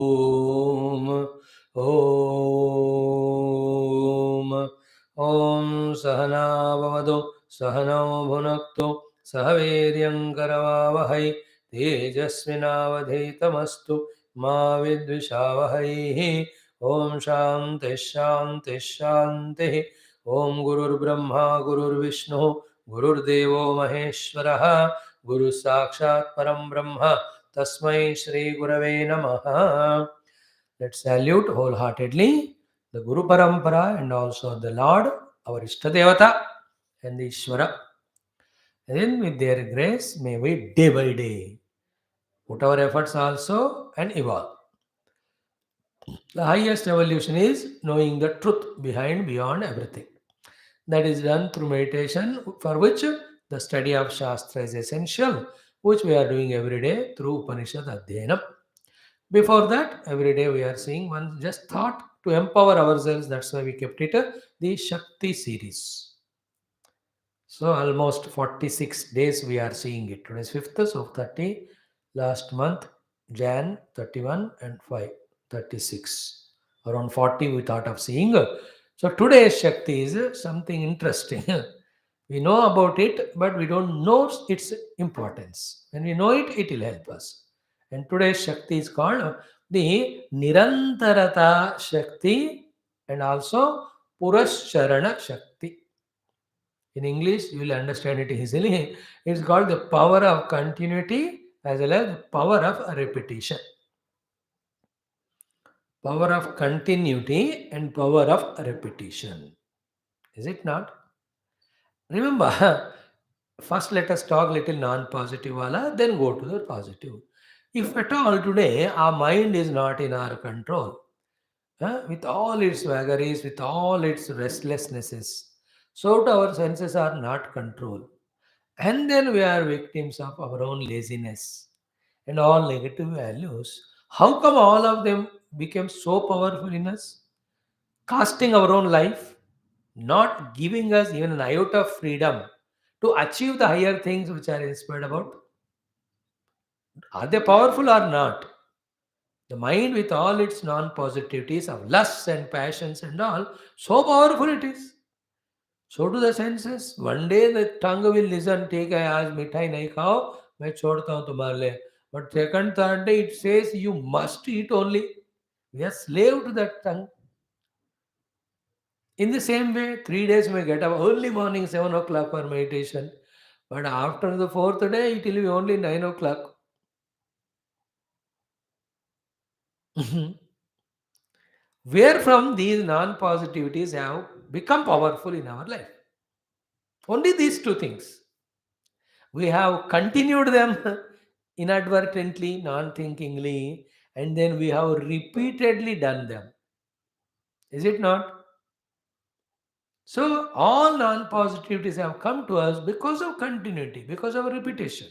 ॐ ॐ सहना भवतु सहनौ भुनक्तु सह वीर्यं करवावहै तेजस्विनावधीतमस्तु मा विद्विषावहैः ॐ शान्तिः शान्तिः शान्तिः ॐ गुरुर्ब्रह्मा गुरुर्विष्णुः गुरुर्देवो महेश्वरः गुरुः साक्षात् परं ब्रह्म तस्मै श्री गुरवे नमः. Let's salute wholeheartedly the Guru Parampara and also the Lord, our Ishtadevata and the Ishvara. And then with their grace, may we day by day put our efforts also and evolve. The highest evolution is knowing the truth behind, beyond everything. That is done through meditation, for which the study of Shastra is essential, which we are doing every day through Upanishad Adhyanam. Before that, every day we are seeing one just thought to empower ourselves. That's why we kept it the Shakti series. So almost 46 days we are seeing it. Today is 5th, so 30. Last month, Jan 31 and 5, 36. Around 40 we thought of seeing. So today's Shakti is something interesting. We know about it, but we don't know its importance. When we know it, it will help us. And today's Shakti is called the Nirantharatha Shakti and also Purascharana Shakti. In English, you will understand it easily. It's called the power of continuity as well as the power of repetition. Power of continuity and power of repetition. Is it not? Remember, first let us talk little non-positive wala, then go to the positive. If at all today our mind is not in our control, with all its vagaries, with all its restlessnesses, so our senses are not controlled. And then we are victims of our own laziness and all negative values. How come all of them became so powerful in us? Casting our own life, not giving us even an iota of freedom to achieve the higher things which are inspired about. Are they powerful or not? The mind with all its non-positivities of lusts and passions and all, so powerful it is. So do the senses. One day the tongue will listen, take I आज मिठाई नहीं खाओ, मैं छोड़ता हूँ तुम्हारे लिए. But second, third day it says you must eat only. We are slave to that tongue. In the same way, 3 days may get up early morning, 7 o'clock for meditation. But after the fourth day, it will be only 9 o'clock. Where from these non-positivities have become powerful in our life? Only these two things. We have continued them inadvertently, non-thinkingly, and then we have repeatedly done them. Is it not? So all non-positivities have come to us because of continuity, because of repetition.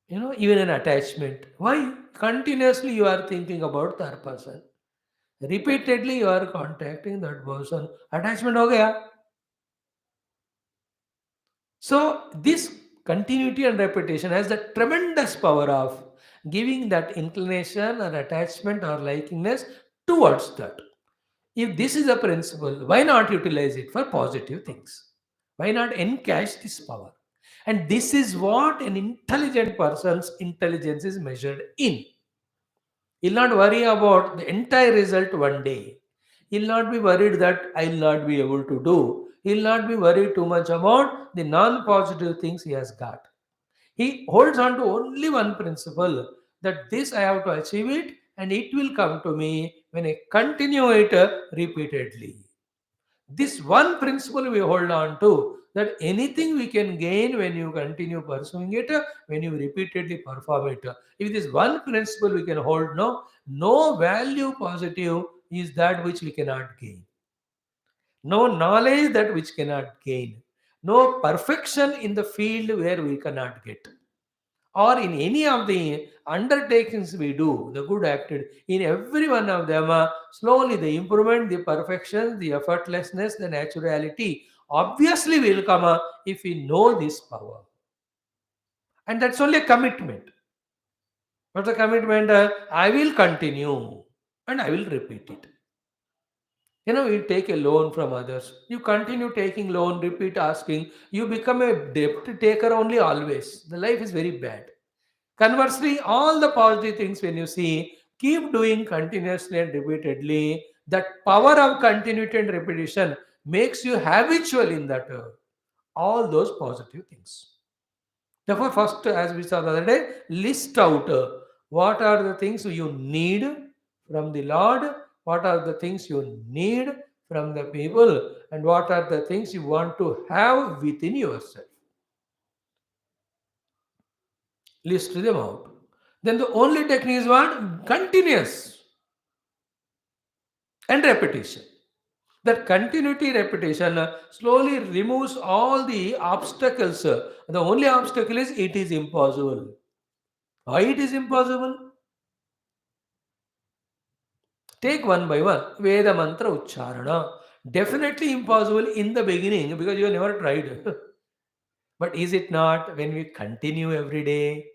Even an attachment. Why? Continuously you are thinking about that person. Repeatedly you are contacting that person. Attachment ho gaya. So this continuity and repetition has the tremendous power of giving that inclination or attachment or likingness towards that. If this is a principle, why not utilize it for positive things? Why not encash this power? And this is what an intelligent person's intelligence is measured in. He'll not worry about the entire result one day. He'll not be worried that I'll not be able to do. He'll not be worried too much about the non-positive things he has got. He holds on to only one principle, that this I have to achieve it and it will come to me when I continue it repeatedly. This one principle we hold on to, that anything we can gain when you continue pursuing it, when you repeatedly perform it. If this one principle we can hold, no value positive is that which we cannot gain. No knowledge that which cannot gain. No perfection in the field where we cannot get, or in any of the undertakings we do, the good acted, in every one of them, slowly the improvement, the perfection, the effortlessness, the naturality obviously will come if we know this power. And that's only a commitment. What's the commitment? I will continue and I will repeat it. You take a loan from others. You continue taking loan, repeat asking. You become a debt taker only always. The life is very bad. Conversely, all the positive things when you see, keep doing continuously and repeatedly. That power of continuity and repetition makes you habitual in that all those positive things. Therefore, first, as we saw the other day, list out what are the things you need from the Lord, what are the things you need from the people, and what are the things you want to have within yourself. List them out. Then the only technique is what? Continuous and repetition. That continuity repetition slowly removes all the obstacles. The only obstacle is it is impossible. Why it is impossible? Take one by one. Veda mantra ucharana. Definitely impossible in the beginning because you have never tried. But is it not when we continue every day?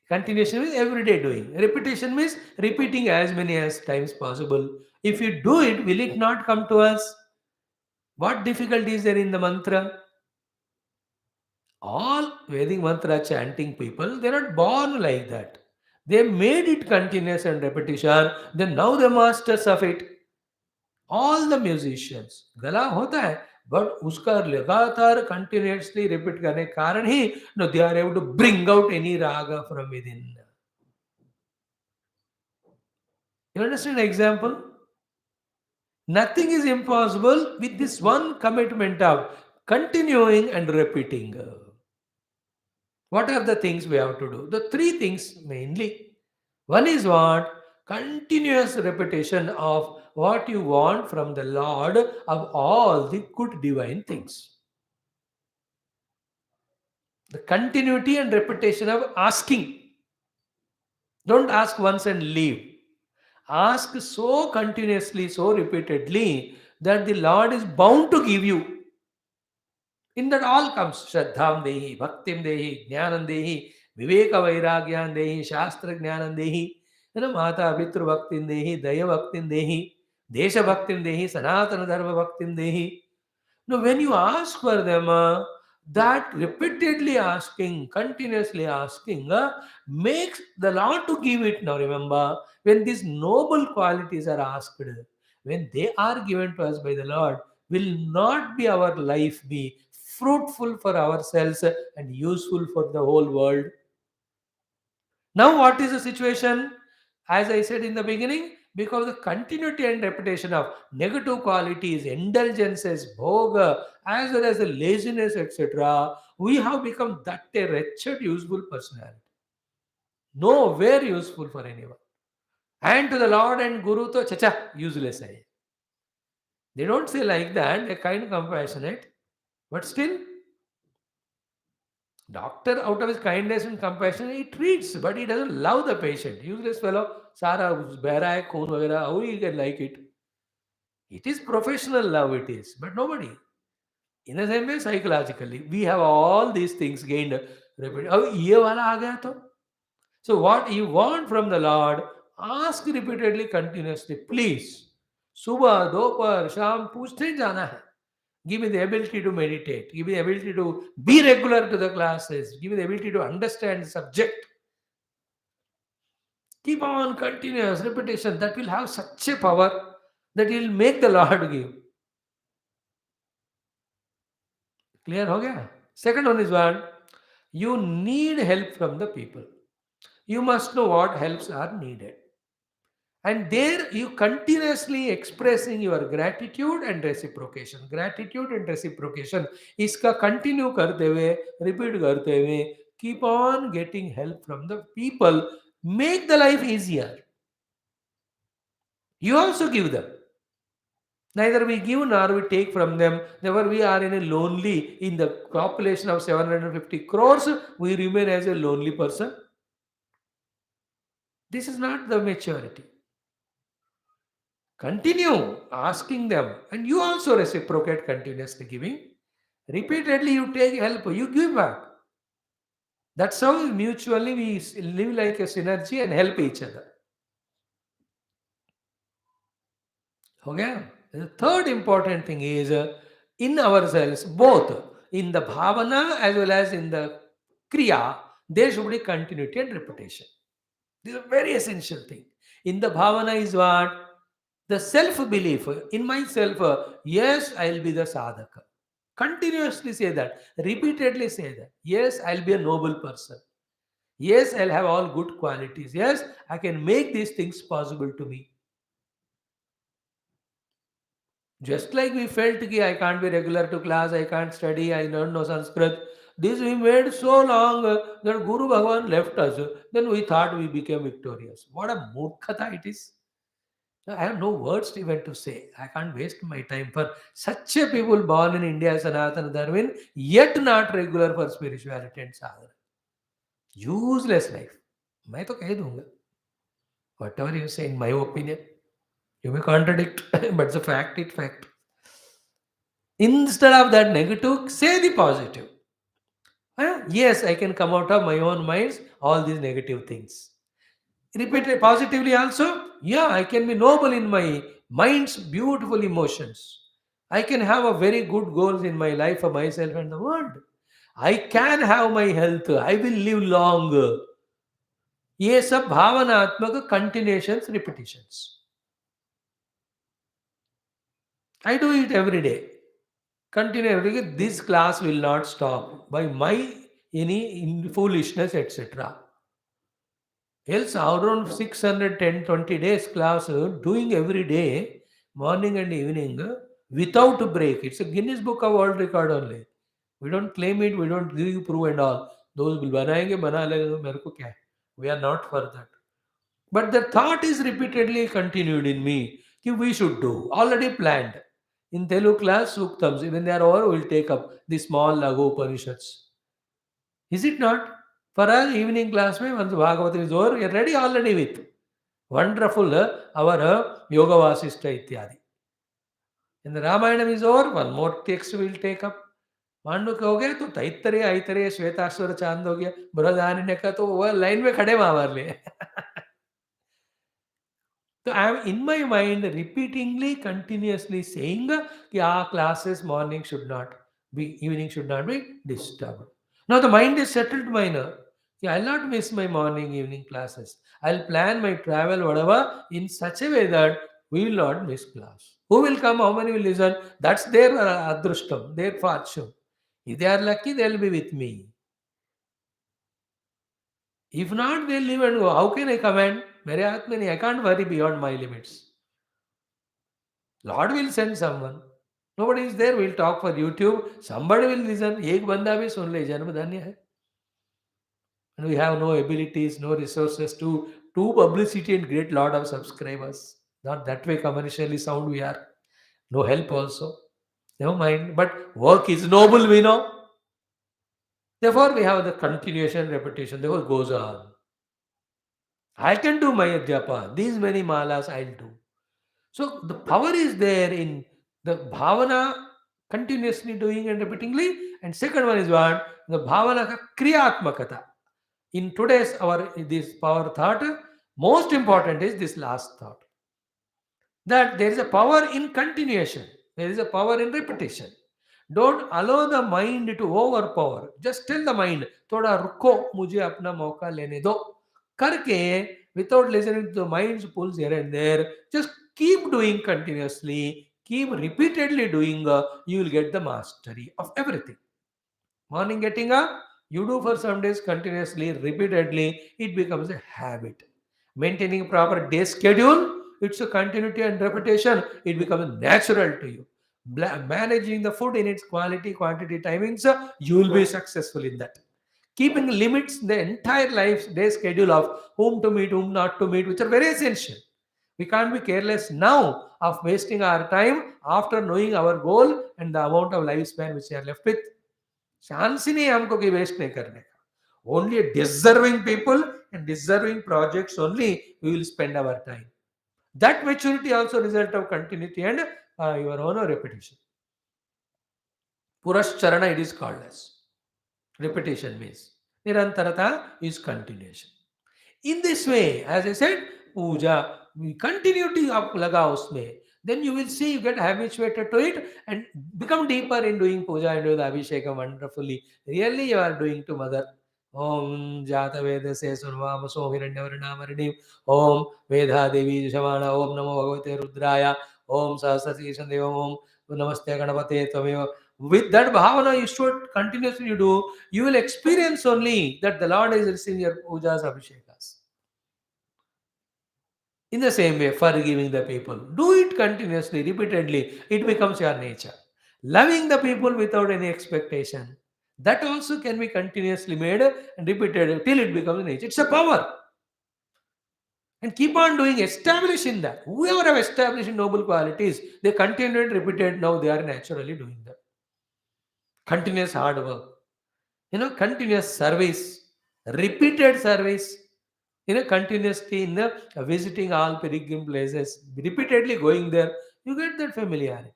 Continuation means every day doing. Repetition means repeating as many as times possible. If you do it, will it not come to us? What difficulty is there in the mantra? All Vedic mantra chanting people, they're not born like that. They made it continuous and repetition. Then now the masters of it. All the musicians गला होता है but उसका लगातार continuously repeat करने के कारण ही no they are able to bring out any raga from within you understand example nothing is impossible with this one commitment of continuing and repeating. What are the things we have to do? The three things mainly. One is what? Continuous repetition of what you want from the Lord of all the good divine things. The continuity and repetition of asking. Don't ask once and leave. Ask so continuously, so repeatedly that the Lord is bound to give you. In that all comes Shraddham Dehi, Bhaktim Dehi, Jnanam Dehi, Viveka Vairagyan Dehi, Shastra Jnanam Dehi, Mata Pitru Bhaktim Dehi, Daya Bhaktim Dehi, Desha Bhaktim Dehi, Sanatana Dharma Bhaktim Dehi. Now, when you ask for them, that repeatedly asking, continuously asking, makes the Lord to give it. Now, remember, when these noble qualities are asked, when they are given to us by the Lord, will not be our life be fruitful for ourselves and useful for the whole world? Now, what is the situation? As I said in the beginning, because the continuity and repetition of negative qualities, indulgences, bhoga, as well as the laziness, etc., we have become that a wretched, useful personality. Nowhere useful for anyone. And to the Lord and Guru, to chacha, useless. Hai. They don't say like that, they're kind of compassionate, but still doctor, out of his kindness and compassion, he treats, but he doesn't love the patient. Useless fellow, Sara, beh raha hai, khoon vagera, how he can like it? It is professional love, it is, but nobody. In the same way, psychologically, we have all these things gained. अब ये वाला आ गया तो so what you want from the Lord, ask repeatedly, continuously, please. सुबह दोपहर शाम पूछते ही जाना है. Give me the ability to meditate. Give me the ability to be regular to the classes. Give me the ability to understand the subject. Keep on continuous repetition. That will have such a power that will make the Lord give. Clear ho gaya? Second one is what? You need help from the people. You must know what helps are needed. And there you continuously expressing your gratitude and reciprocation. Gratitude and reciprocation. इसका continue करते हुए, repeat करते हुए, keep on getting help from the people. Make the life easier. You also give them. Neither we give nor we take from them. Never we are in a lonely, in the population of 750 crores, we remain as a lonely person. This is not the maturity. Continue asking them, and you also reciprocate continuously giving. Repeatedly, you take help, you give back. That's how mutually we live like a synergy and help each other. Okay. The third important thing is in ourselves, both in the bhavana as well as in the kriya, there should be continuity and repetition. This is a very essential thing. In the bhavana is what? The self belief in myself. Yes, I'll be the sadhaka. Continuously say that. Repeatedly say that. Yes, I'll be a noble person. Yes, I'll have all good qualities. Yes, I can make these things possible to me. Just like we felt that I can't be regular to class, I can't study, I don't know Sanskrit. This we made so long that Guru Bhagavan left us. Then we thought we became victorious. What a murkhatha it is. I have no words even to say. I can't waste my time for such a people born in India, Sanatana Dharmin, yet not regular for spirituality and sadhana. Useless life. मैं तो कह दूंगा. Whatever you say, in my opinion, you may contradict, but the fact is fact. Instead of that negative, say the positive. Yes, I can come out of my own minds all these negative things. Repeat it positively also. Yeah, I can be noble in my mind's beautiful emotions. I can have a very good goals in my life for myself and the world. I can have my health. I will live long. ये सब भावनात्मक continuations, repetitions. I do it every day. Continue every day. This class will not stop by my any foolishness, etc. Else, around 610 20 days class, doing every day, morning and evening, without break. It's a Guinness Book of World Record only. We don't claim it, we don't give you proof and all. Those will बनाएंगे बना लेंगे मेरे को क्या है. We are not for that. But the thought is repeatedly continued in me कि we should do. Already planned. In Telugu class, Suktams, when they are over, we'll take up the small Lagu Upanishads. Is it not? For us, evening class, mein, once Bhagavatam is over, we are ready already with. Wonderful, our Yoga Vasishta Ityadi. In the Ramayana is over, one more text we will take up. Mandu के हो गए तो तैतरे ऐतरे श्वेताश्वर चांद हो गया बृहदारण्य ने का तो वह लाइन में खड़े हमारे लिए So I am in my mind repeatedly, continuously saying कि classes morning should not be, evening should not be disturbed. Now the mind is settled by now. I'll not miss my morning, evening classes. I'll plan my travel, whatever, in such a way that we will not miss class. Who will come? How many will listen? That's their adrushtam, their fortune. If they are lucky, they'll be with me. If not, they'll leave and go. How can I command? मेरे हाथ में नहीं. I can't worry beyond my limits. Lord will send someone. Nobody is there. We'll talk for YouTube. Somebody will listen. एक बंदा भी सुन ले जन्म धन्य है. And we have no abilities, no resources to publicity and create lot of subscribers. Not that way commercially sound we are. No help also. Never mind. But work is noble, we know. Therefore, we have the continuation, repetition. Therefore, it goes on. I can do my japa. These many malas I'll do. So the power is there in the bhavana continuously doing and repeatingly. And second one is what? The bhavana ka kriyatmakata. In today's our this power thought, most important is this last thought. That there is a power in continuation. There is a power in repetition. Don't allow the mind to overpower. Just tell the mind, थोड़ा रुको मुझे अपना मौका लेने दो करके without listening to the mind's pulls here and there. Just keep doing continuously. Keep repeatedly doing. You will get the mastery of everything. Morning getting up, you do for some days continuously, repeatedly, it becomes a habit. Maintaining proper day schedule, it's a continuity and repetition, it becomes natural to you. Managing the food in its quality, quantity, timings, you will be successful in that. Keeping limits the entire life's day schedule of whom to meet, whom not to meet, which are very essential. We can't be careless now of wasting our time after knowing our goal and the amount of lifespan which we are left with. Chance ही नहीं हमको कि waste नहीं करने का only deserving people and deserving projects only we will spend our time. That maturity also result of continuity and your own repetition. Purascharana it is called as repetition means Nirantarata is continuation. In this way, as I said, puja, continuity of laga usme. Then you will see you get habituated to it and become deeper in doing puja and do the abhishekam wonderfully. Really, you are doing to mother. Om Jata Veda se Survama Sohiranyavrinamarini Om Vedha Devi Shamana Om Namo Bhagavate Rudraya Om Sahasrasishan Devam Om Namaste Ganapate Tvameva. With that bhavana, you should continuously do. You will experience only that the Lord is receiving your pujas, abhishekas. In the same way, forgiving the people. Do it continuously, repeatedly. It becomes your nature. Loving the people without any expectation. That also can be continuously made and repeated till it becomes nature. It's a power. And keep on doing, establishing that. Whoever have established noble qualities, they continue and repeated. Now they are naturally doing that. Continuous hard work. Continuous service, repeated service, continuously in the visiting all pilgrim places, repeatedly going there, you get that familiarity.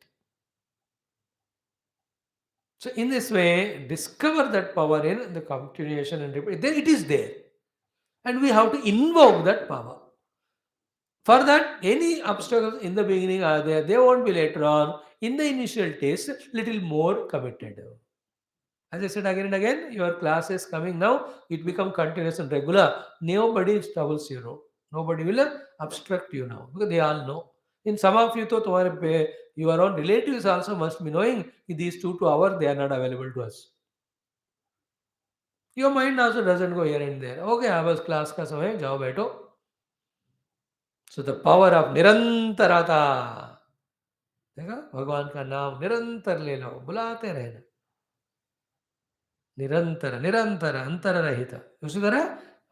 So in this way, discover that power in the continuation and repeat. Then it is there, and we have to invoke that power. For that, any obstacles in the beginning are there; they won't be later on. In the initial days, little more committed. As I said again and again, your class is coming now, it become continuous and regular. Nobody troubles you now. Nobody will obstruct you now because they all know. In some of you, तो your own relatives also must be knowing these 2 hours they are not available to us. Your mind also doesn't go here and there. Okay, I was class का समय जाओ बैठो. So the power of निरंतरता. देखा भगवान का नाम निरंतर ले लो बुलाते रहना निरंतर निरंतर अंतररहित उसी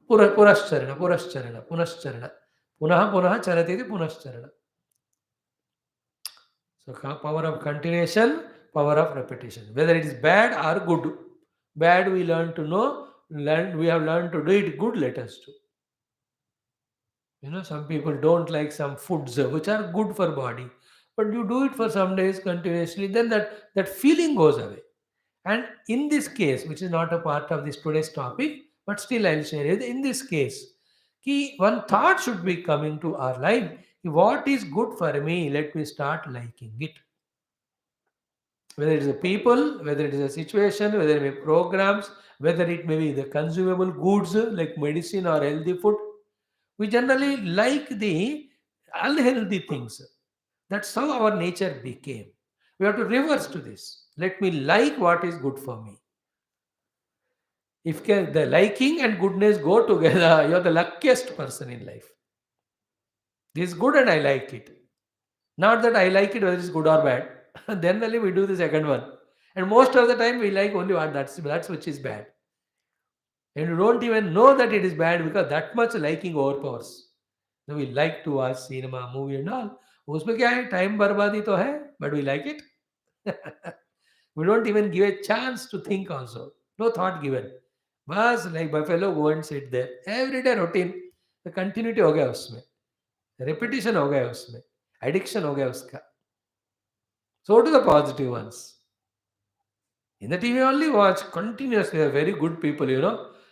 पुरश्चरण पुरश्चरण पुनश्चरण पुनः पुनः चरति इति पुनश्चरण. So power of continuation, power of repetition, whether it is bad or good. Bad we learn to know, we have learned to do it. Good, let us do. Some people don't like some foods which are good for body, but you do it for some days continuously, then that feeling goes away. And in this case, which is not a part of this today's topic, but still I'll share it. In this case, one thought should be coming to our life. What is good for me? Let me start liking it. Whether it is a people, whether it is a situation, whether it may be programs, whether it may be the consumable goods like medicine or healthy food. We generally like the unhealthy things. That's how our nature became. We have to reverse to this. Let me like what is good for me. If the liking and goodness go together, you're the luckiest person in life. This is good and I like it. Not that I like it whether it's good or bad. Then only we do the second one. And most of the time we like only one that's which is bad. And you don't even know that it is bad because that much liking overpowers. So we like to watch cinema, movie and all. उसमें क्या है time बर्बादी तो है but we like it. We don't even give a chance to think also. No thought given. बस like buffalo go and sit there. Every day routine. The continuity हो गया उसमें. Repetition हो गया उसमें. Addiction हो गया उसका. So to the positive ones. In the TV only watch continuously. They are very good people.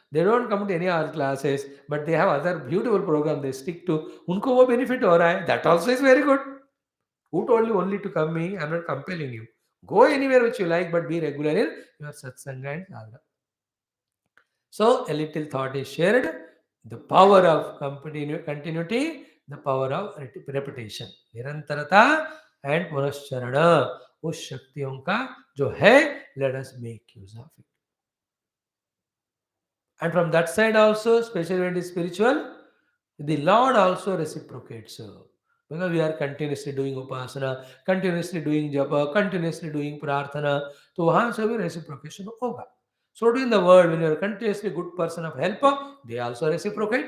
They don't come to any other classes, but they have other beautiful program they stick to. उनको वो benefit हो रहा है. That also is very good. Who told you only to come me? I'm not compelling you. Go anywhere which you like, but be regular in your satsanga and sadhana. So a little thought is shared. The power of continuity, the power of repetition. निरंतरता and पुनश्चरण. उस शक्तियों का जो है, let us make use of it. And from that side also, especially when it is spiritual, the Lord also reciprocates. Because we are continuously doing upasana, continuously doing japa, continuously doing prarthana, तो वहाँ से भी reciprocation होगा. So too in the world, when you are continuously good person of helper, they also reciprocate.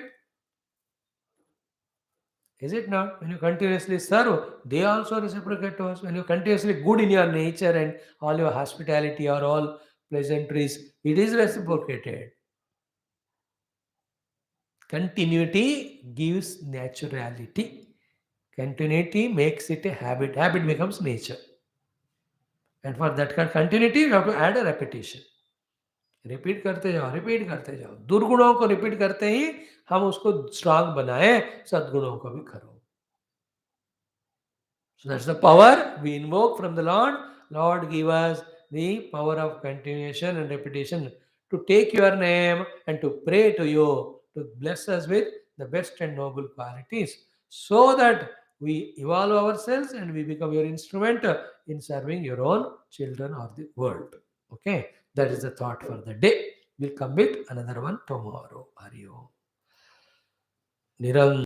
Is it not? When you continuously serve, they also reciprocate to us. When you continuously good in your nature and all your hospitality or all pleasantries, it is reciprocated. Continuity gives naturality. Continuity makes it a habit. Habit becomes nature. And for that continuity, you have to add a repetition. Repeat करते जाओ। दुर्गुणों को repeat करते ही हम उसको strong बनाए, सद्गुणों को भी करो। So that's the power we invoke from the Lord. Lord, give us the power of continuation and repetition to take your name and to pray to you, to bless us with the best and noble qualities, so that we evolve ourselves and we become your instrument in serving your own children or the world. Okay, that is the thought for the day. We'll come with another one tomorrow. Hari Om. Nirantar